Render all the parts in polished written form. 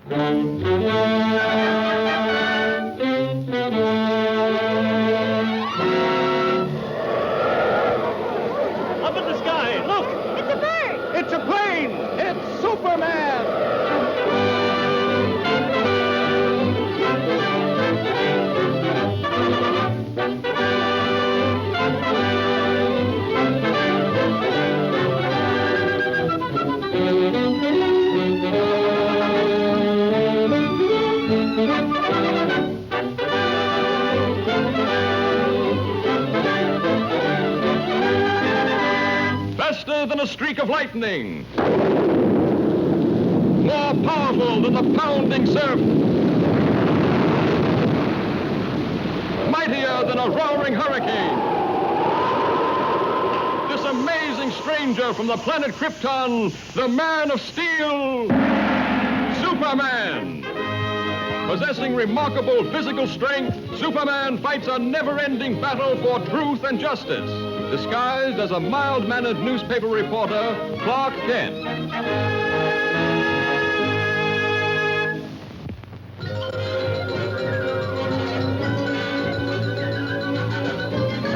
Up in the sky, look! It's a bird! It's a plane! It's Superman! Faster than a streak of lightning. More powerful than the pounding surf. Mightier than a roaring hurricane. This amazing stranger from the planet Krypton, the Man of Steel, Superman. Possessing remarkable physical strength, Superman fights a never-ending battle for truth and justice, disguised as a mild-mannered newspaper reporter, Clark Kent.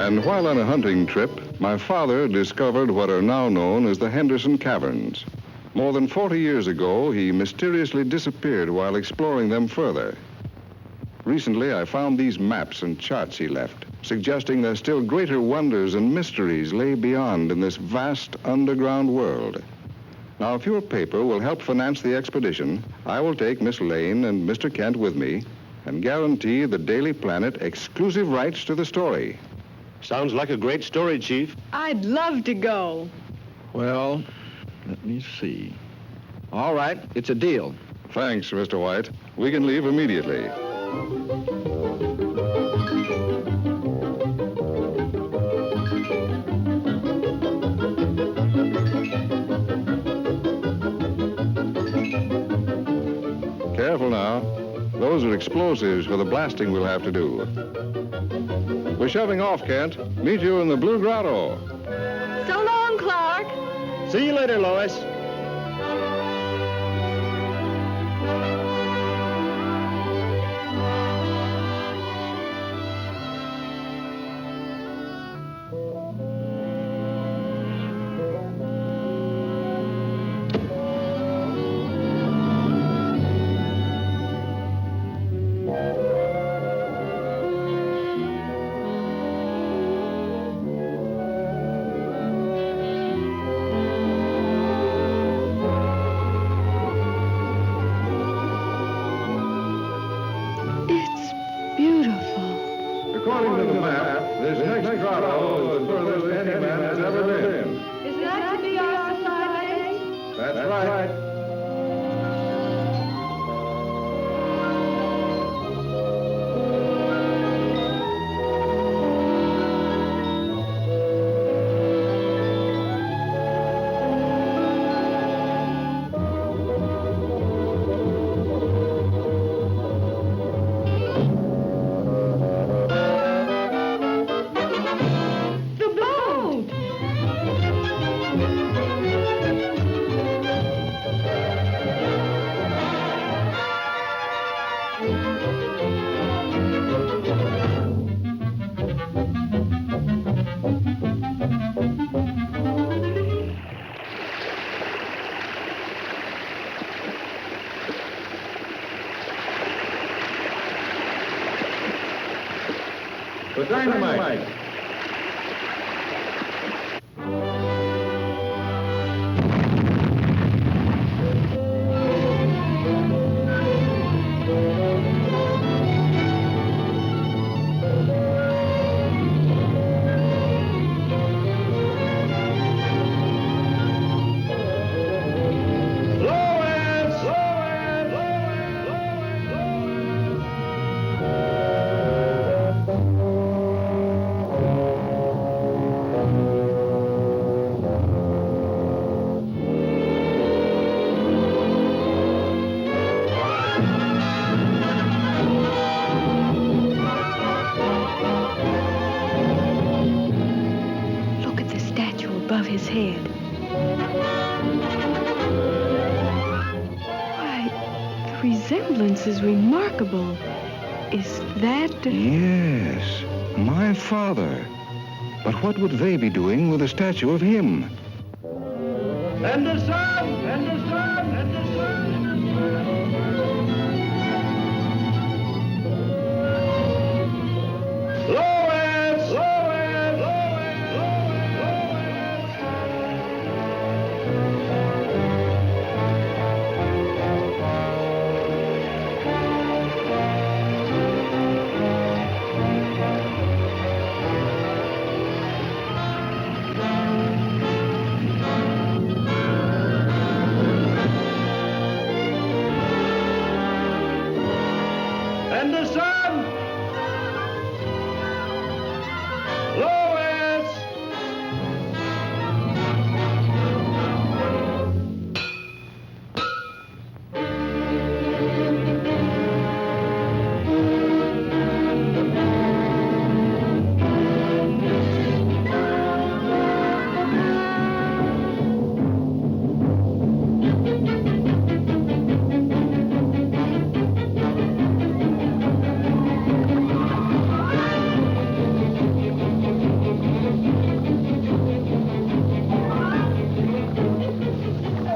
And while on a hunting trip, my father discovered what are now known as the Henderson Caverns. More than 40 years ago, he mysteriously disappeared while exploring them further. Recently, I found these maps and charts he left, suggesting that still greater wonders and mysteries lay beyond in this vast underground world. Now, if your paper will help finance the expedition, I will take Miss Lane and Mr. Kent with me and guarantee the Daily Planet exclusive rights to the story. Sounds like a great story, Chief. I'd love to go. Well, let me see. All right, it's a deal. Thanks, Mr. White. We can leave immediately. Careful now. Those are explosives for the blasting we'll have to do. We're shoving off, Kent. Meet you in the Blue Grotto. So long, Clark. See you later, Lois. According to the map, this next grotto is the furthest any man has ever been. Is that to be our society? That's right. The dynamite. resemblance is remarkable. Is that... Yes, my father. But what would they be doing with a statue of him? Henderson! Henderson! Henderson! Lois! Lois! Lois! Henderson! Lois!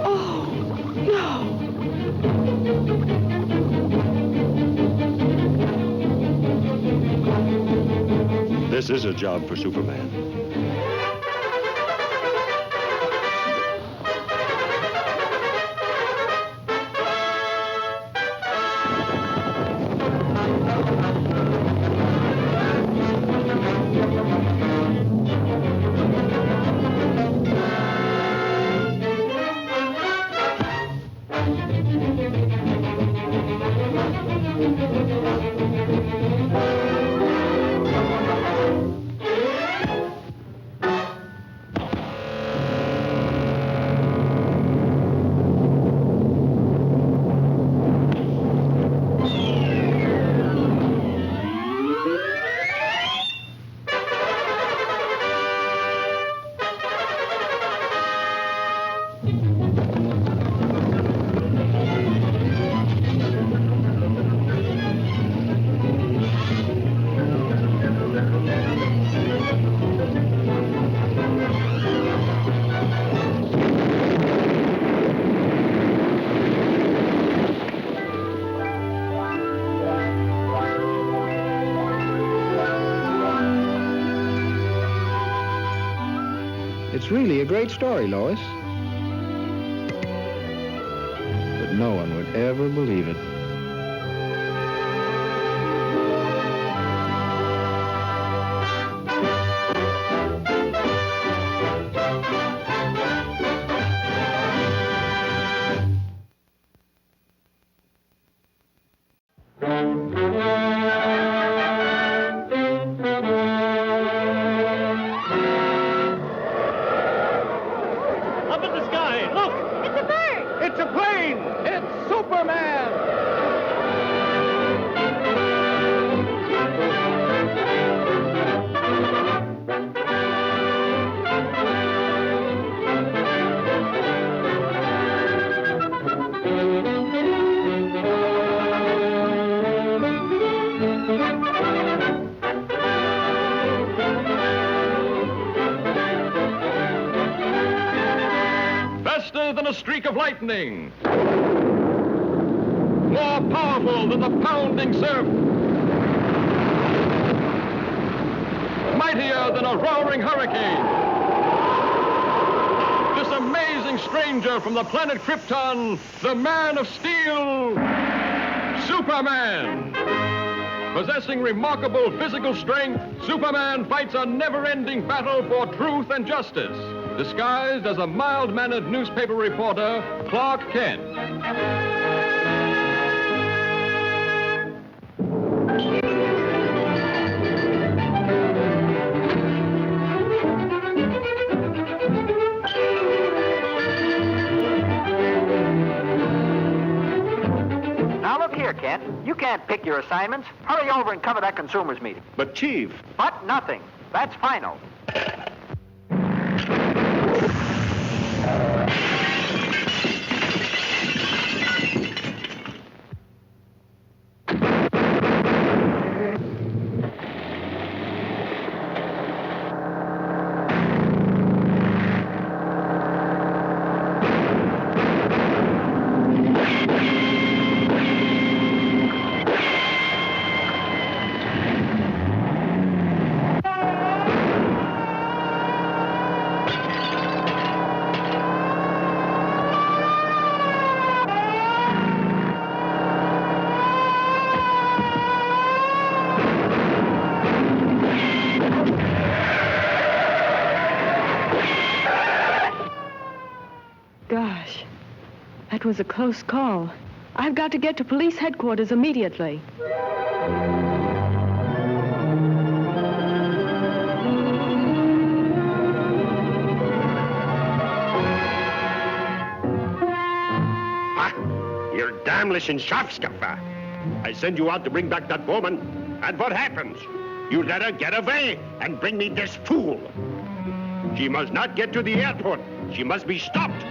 Oh, no. This is a job for Superman. It's really a great story, Lois. But no one would ever believe it. Up in the sky! Look! It's a bird! It's a plane! It's Superman! Faster than a streak of lightning. More powerful than the pounding surf. Mightier than a roaring hurricane. This amazing stranger from the planet Krypton, the Man of Steel, Superman. Possessing remarkable physical strength, Superman fights a never-ending battle for truth and justice, disguised as a mild-mannered newspaper reporter, Clark Kent. Now look here, Kent. You can't pick your assignments. Hurry over and cover that consumers meeting. But, Chief, But nothing. That's final. That was a close call. I've got to get to police headquarters immediately. You're damnlich in Schafskaffer. I send you out to bring back that woman, and what happens? You let her get away and bring me this fool. She must not get to the airport. She must be stopped.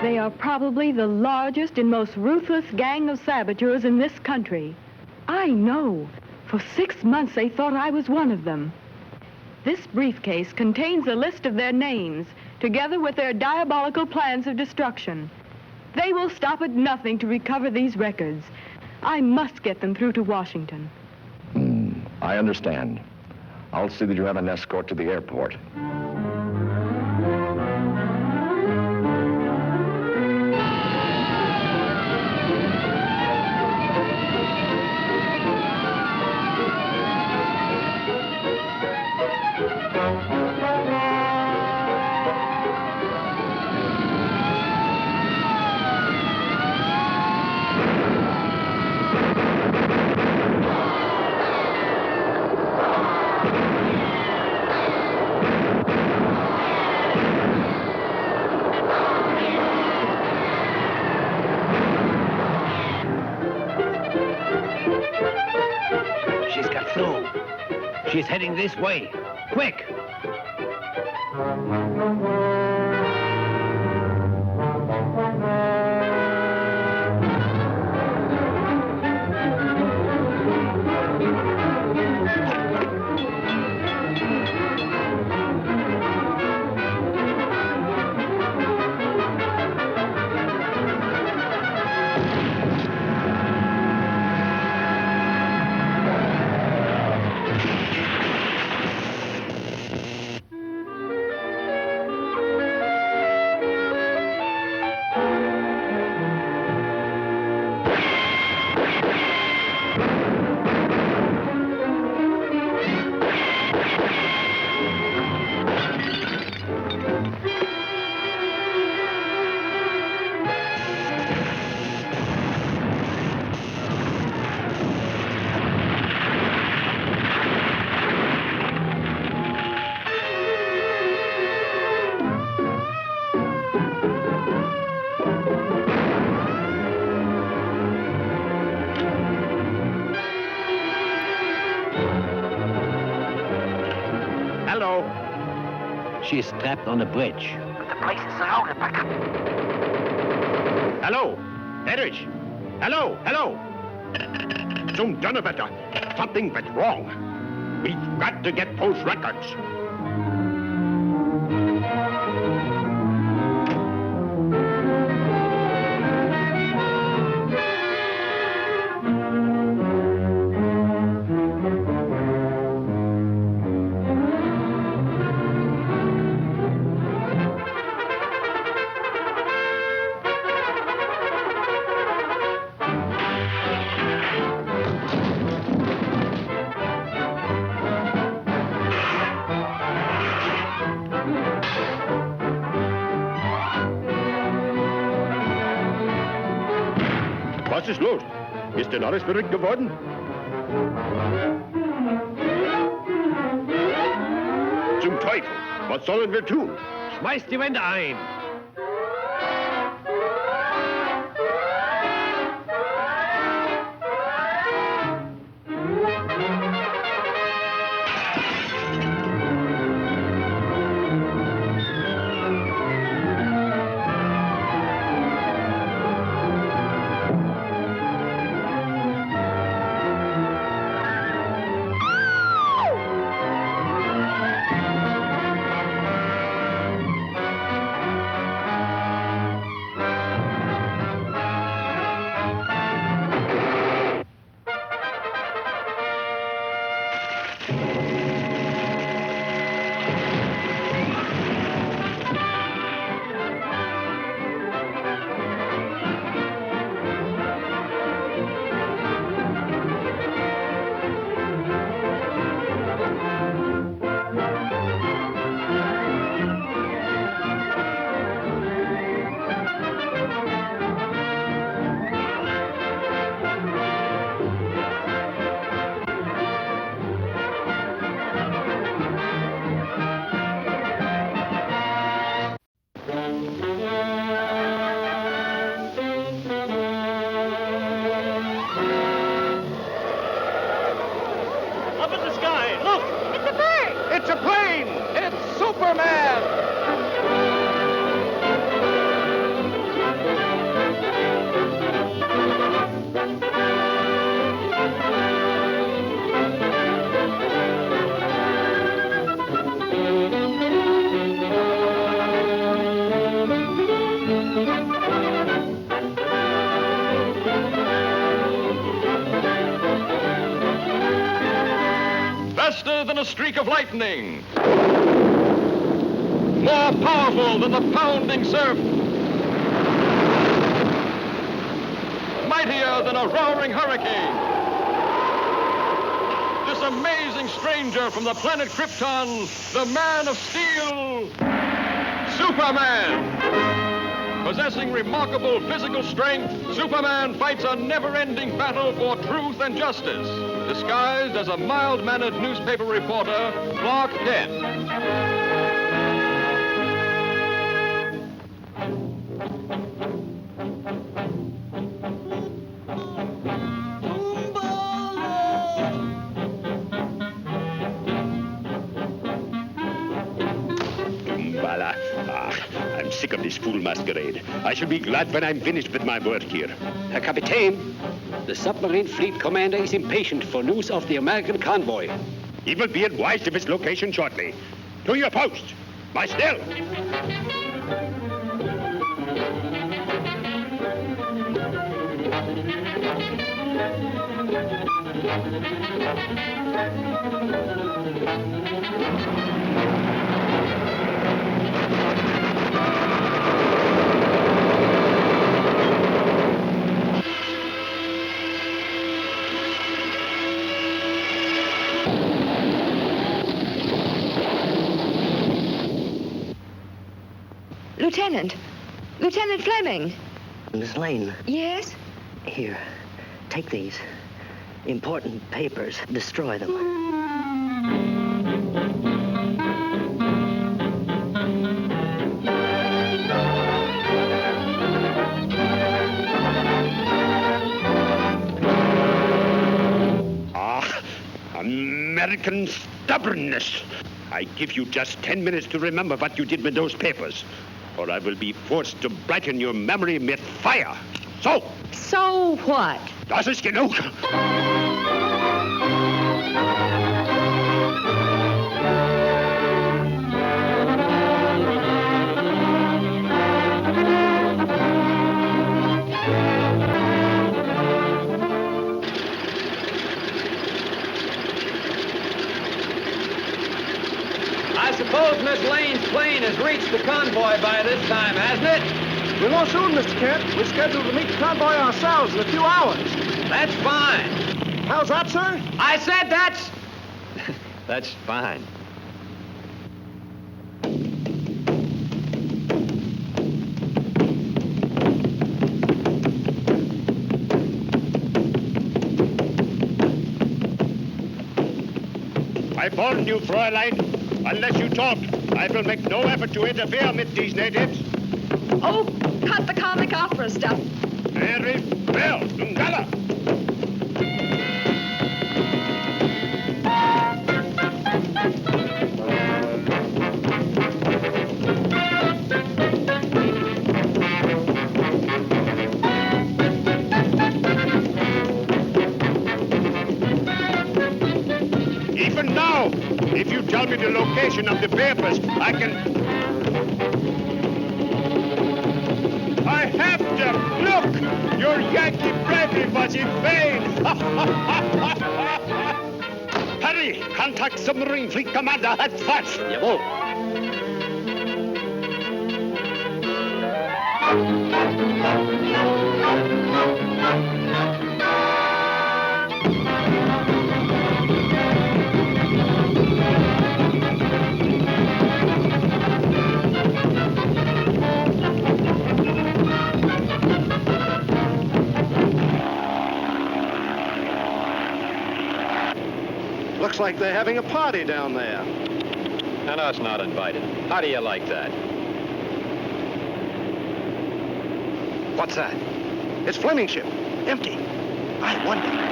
They are probably the largest and most ruthless gang of saboteurs in this country. I know. For 6 months they thought I was one of them. This briefcase contains a list of their names, together with their diabolical plans of destruction. They will stop at nothing to recover these records. I must get them through to Washington. I understand. I'll see that you have an escort to the airport. She's got through. She's heading this way. Quick! She's trapped on the bridge. The place is surrounded, Backup. Hello? Erich? Hello? Hello? Zum Donnerwetter. Something went wrong. We've got to get those records. Was ist los? Ist denn alles verrückt geworden? Zum Teufel! Was sollen wir tun? Schmeißt die Wände ein! faster than a streak of lightning, more powerful than the pounding surf, mightier than a roaring hurricane. This amazing stranger from the planet Krypton, the Man of Steel, Superman. Possessing remarkable physical strength, Superman fights a never-ending battle for truth and justice, disguised as a mild-mannered newspaper reporter, Clark Kent. I'm sick of this fool masquerade. I shall be glad when I'm finished with my work here. Herr Kapitän, the submarine fleet commander is impatient for news of the American convoy. He will be advised of its location shortly. To your post. By still. Lieutenant Fleming. Miss Lane. Yes? Here, take these. Important papers. Destroy them. American stubbornness. I give you just 10 minutes to remember what you did with those papers, or I will be forced to brighten your memory with fire. So? So what? Das ist genug. I suppose Miss Lane's plane has reached the convoy by this time, hasn't it? We'll know soon, Mr. Kent. We're scheduled to meet the convoy ourselves in a few hours. That's fine. How's that, sir? I said that's... That's fine. I warn you, Fräulein. Unless you talk, I will make no effort to interfere with these natives. Oh, cut the comic opera stuff. Very well, Dungala. Even now, if you tell me the location of the papers, I can... I have to look! Your Yankee bravery was in vain! Hurry! Contact submarine fleet commander at once! Jawohl. Looks like they're having a party down there. And us not invited. How do you like that? What's that? It's Fleming's ship. Empty. I wonder.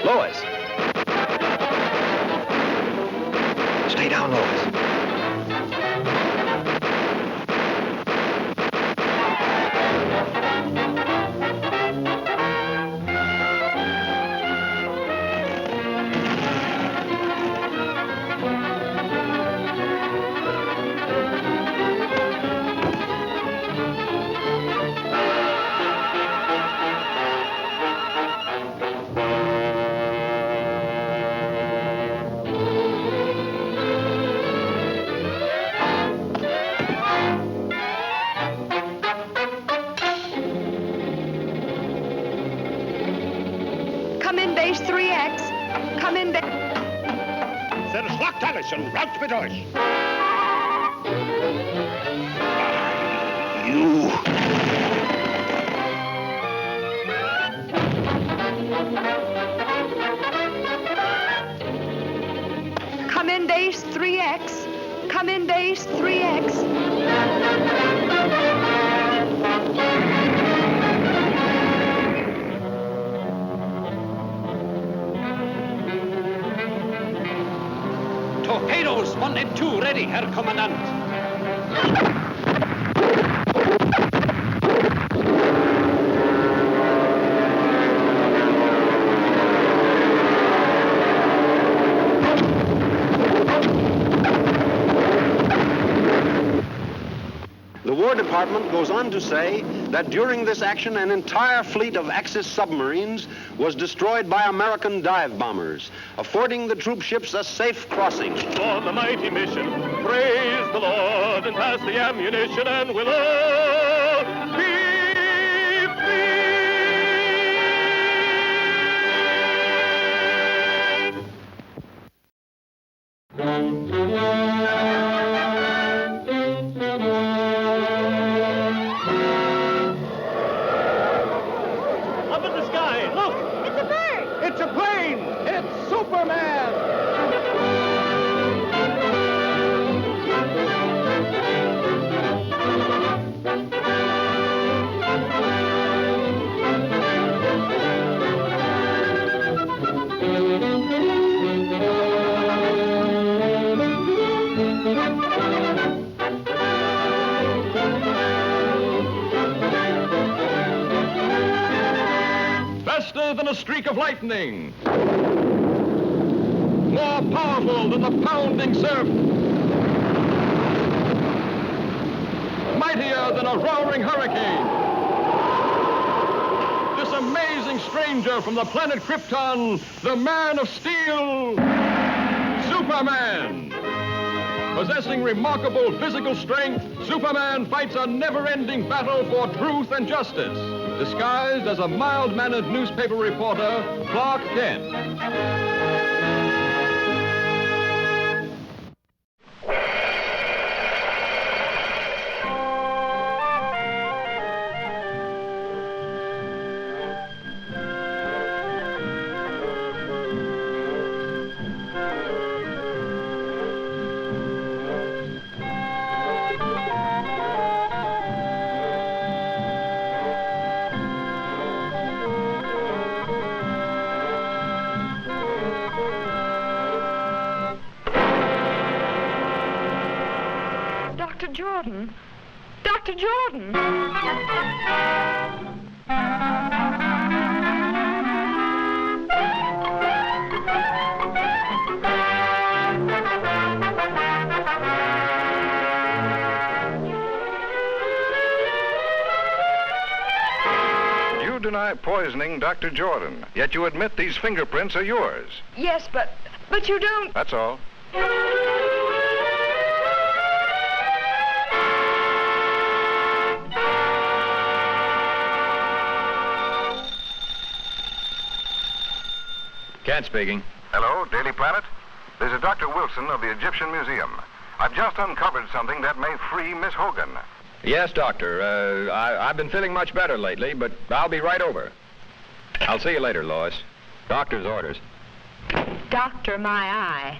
Lois. Stay down, Lois. Come in base 3X. Come in base... There's Loch Allison, raus mit euch! You... Come in base 3X. Come in base 3X. Torpedoes 1 and 2 ready, Herr Kommandant. The War Department goes on to say that during this action, an entire fleet of Axis submarines was destroyed by American dive bombers, affording the troop ships a safe crossing. On the mighty mission, praise the Lord and pass the ammunition, and we'll all be free. Up in the sky, look! It's a bird! It's a plane! It's Superman! Faster than a streak of lightning. More powerful than the pounding surf. Mightier than a roaring hurricane. This amazing stranger from the planet Krypton, the Man of Steel, Superman. Possessing remarkable physical strength, Superman fights a never-ending battle for truth and justice, disguised as a mild-mannered newspaper reporter, Clark Kent. Dr. Jordan. Dr. Jordan. You deny poisoning Dr. Jordan, yet you admit these fingerprints are yours. Yes, but you don't... That's all. Kent speaking. Hello, Daily Planet. This is Dr. Wilson of the Egyptian Museum. I've just uncovered something that may free Miss Hogan. Yes, Doctor. I've been feeling much better lately, but I'll be right over. I'll see you later, Lois. Doctor's orders. Doctor, my eye.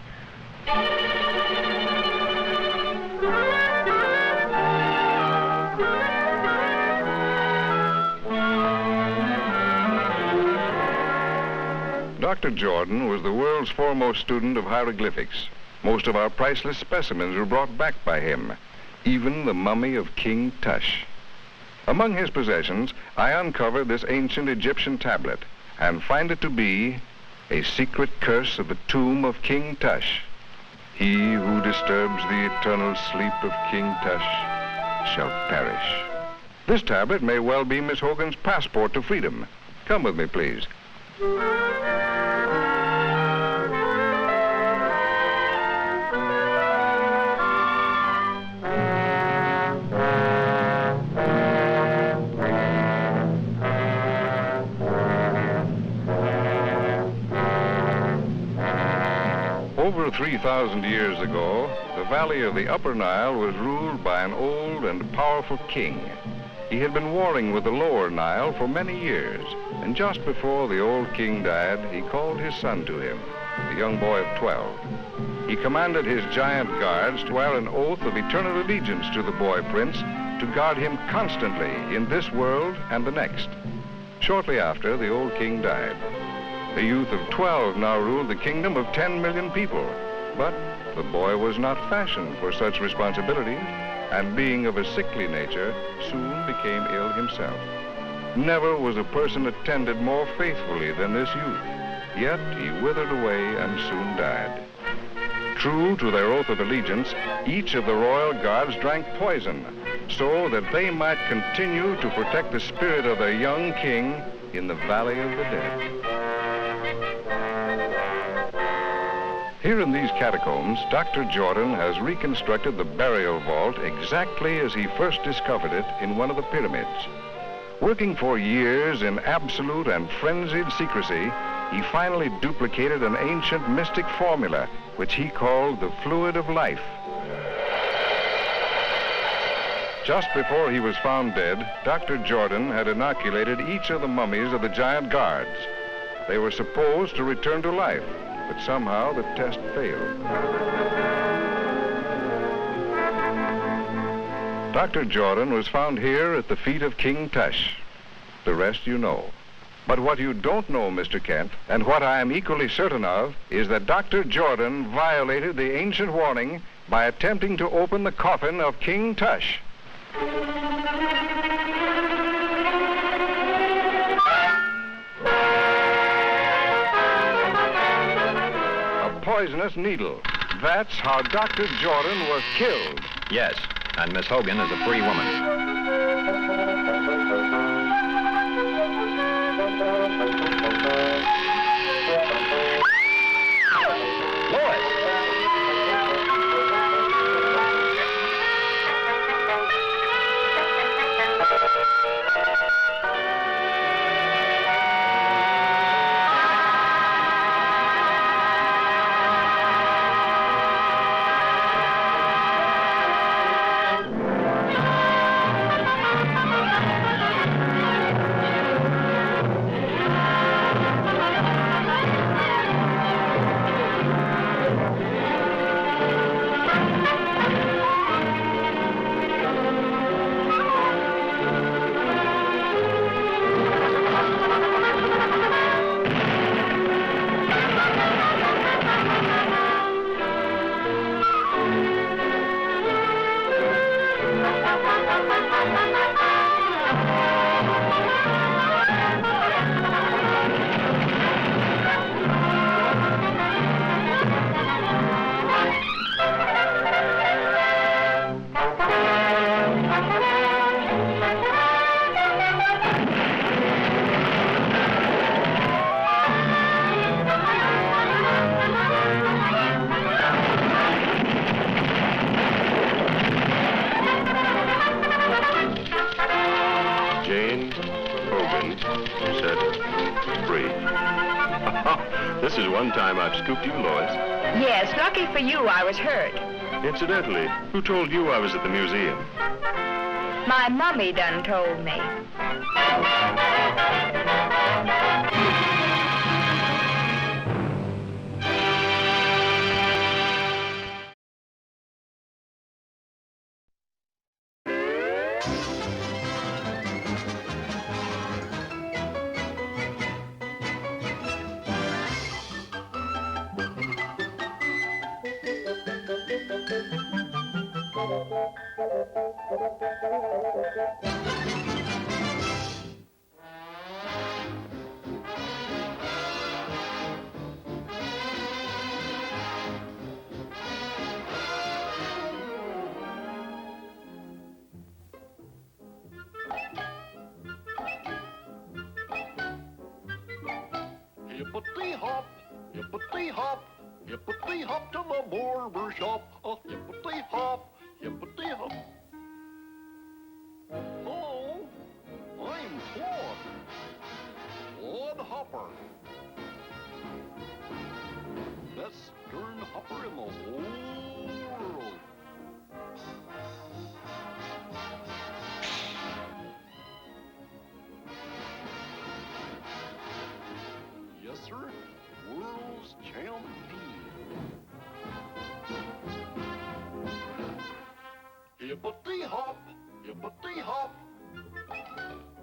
Dr. Jordan was the world's foremost student of hieroglyphics. Most of our priceless specimens were brought back by him, even the mummy of King Tush. Among his possessions, I uncovered this ancient Egyptian tablet and find it to be a secret curse of the tomb of King Tush. He who disturbs the eternal sleep of King Tush shall perish. This tablet may well be Miss Hogan's passport to freedom. Come with me, please. Over 3,000 years ago, the valley of the Upper Nile was ruled by an old and powerful king. He had been warring with the Lower Nile for many years, and just before the old king died, he called his son to him, a young boy of 12. He commanded his giant guards to swear an oath of eternal allegiance to the boy prince, to guard him constantly in this world and the next. Shortly after, the old king died. The youth of 12 now ruled the kingdom of 10 million people. But the boy was not fashioned for such responsibilities, and being of a sickly nature, soon became ill himself. Never was a person attended more faithfully than this youth, yet he withered away and soon died. True to their oath of allegiance, each of the royal guards drank poison, so that they might continue to protect the spirit of their young king in the Valley of the Dead. Here in these catacombs, Dr. Jordan has reconstructed the burial vault exactly as he first discovered it in one of the pyramids. Working for years in absolute and frenzied secrecy, he finally duplicated an ancient mystic formula, which he called the fluid of life. Just before he was found dead, Dr. Jordan had inoculated each of the mummies of the giant guards. They were supposed to return to life, but somehow the test failed. Dr. Jordan was found here at the feet of King Tush. The rest you know. But what you don't know, Mr. Kent, and what I am equally certain of, is that Dr. Jordan violated the ancient warning by attempting to open the coffin of King Tush. Poisonous needle. That's how Dr. Jordan was killed. Yes, and Miss Hogan is a free woman. This is one time I've scooped you, Lois. Yes, lucky for you, I was hurt. Incidentally, who told you I was at the museum? My mummy done told me. Hippity-hop, hippity-hop, hippity-hop to the barber shop. Hippity-hop, hippity-hop. Hello, I'm Claude. Claude Hopper. Best darn hopper in the whole world. Yes, sir. World's champion. Hippity-hop, hippity-hop,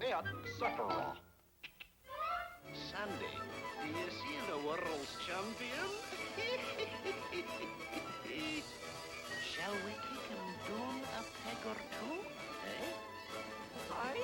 etc. Sandy, do you see the world's champion? Shall we take him down a peg or two? Eh? Aye?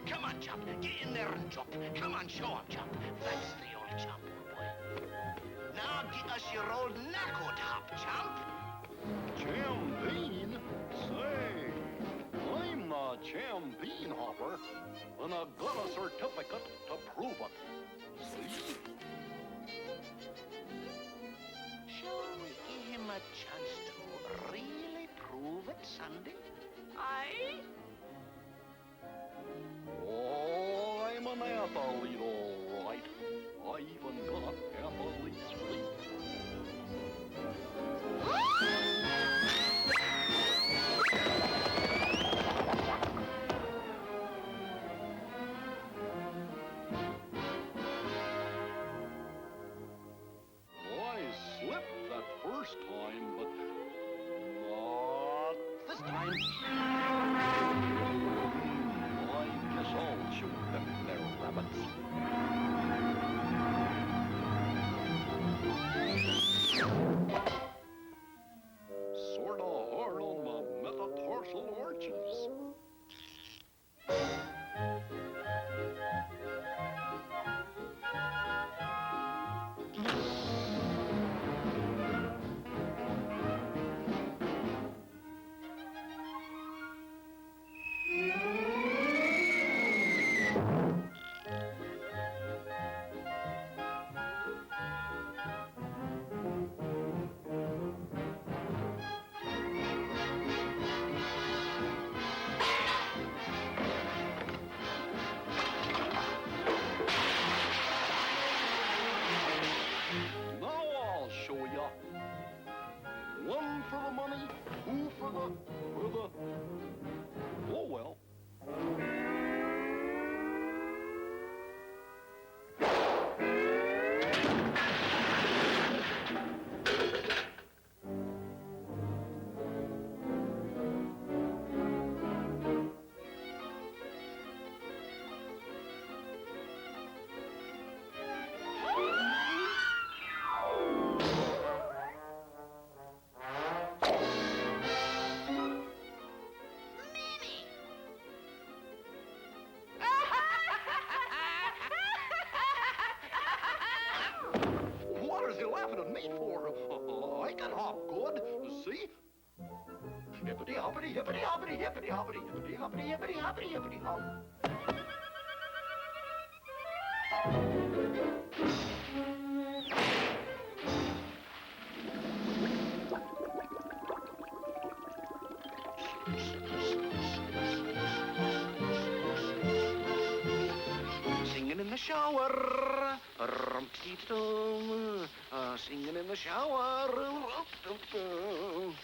Come on, Chop. Get in there and drop. Come on, show him, Chop. That's the old Chop, boy. Now get us your old knackout hop, Chop. Champagne? Say, I'm the champagne hopper, and I've got a certificate to prove it. See? Shall we give him a chance to really prove it, Sandy? Aye? Oh, I'm an athlete, all right. I even got athlete's feet. I slipped that first time, but not this time. I guess I'll shoot them there rabbits. Sorta hard on my metatarsal arches. One for the money, two for the... Oh, well. What is he laughing at me for? I can hop good, see? Hippity hoppity, hippity hoppity, hippity hoppity, hippity hoppity, hippity hoppity, hippity hop. Singing in the shower, rum-tee-dum, singing in the shower, rum-tee-dum.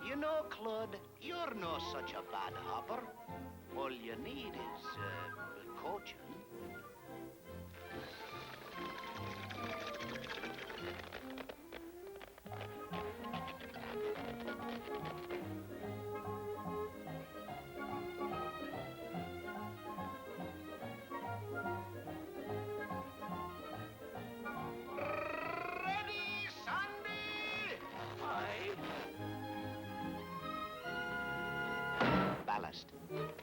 You know, Claude, you're no such a bad hopper. All trust.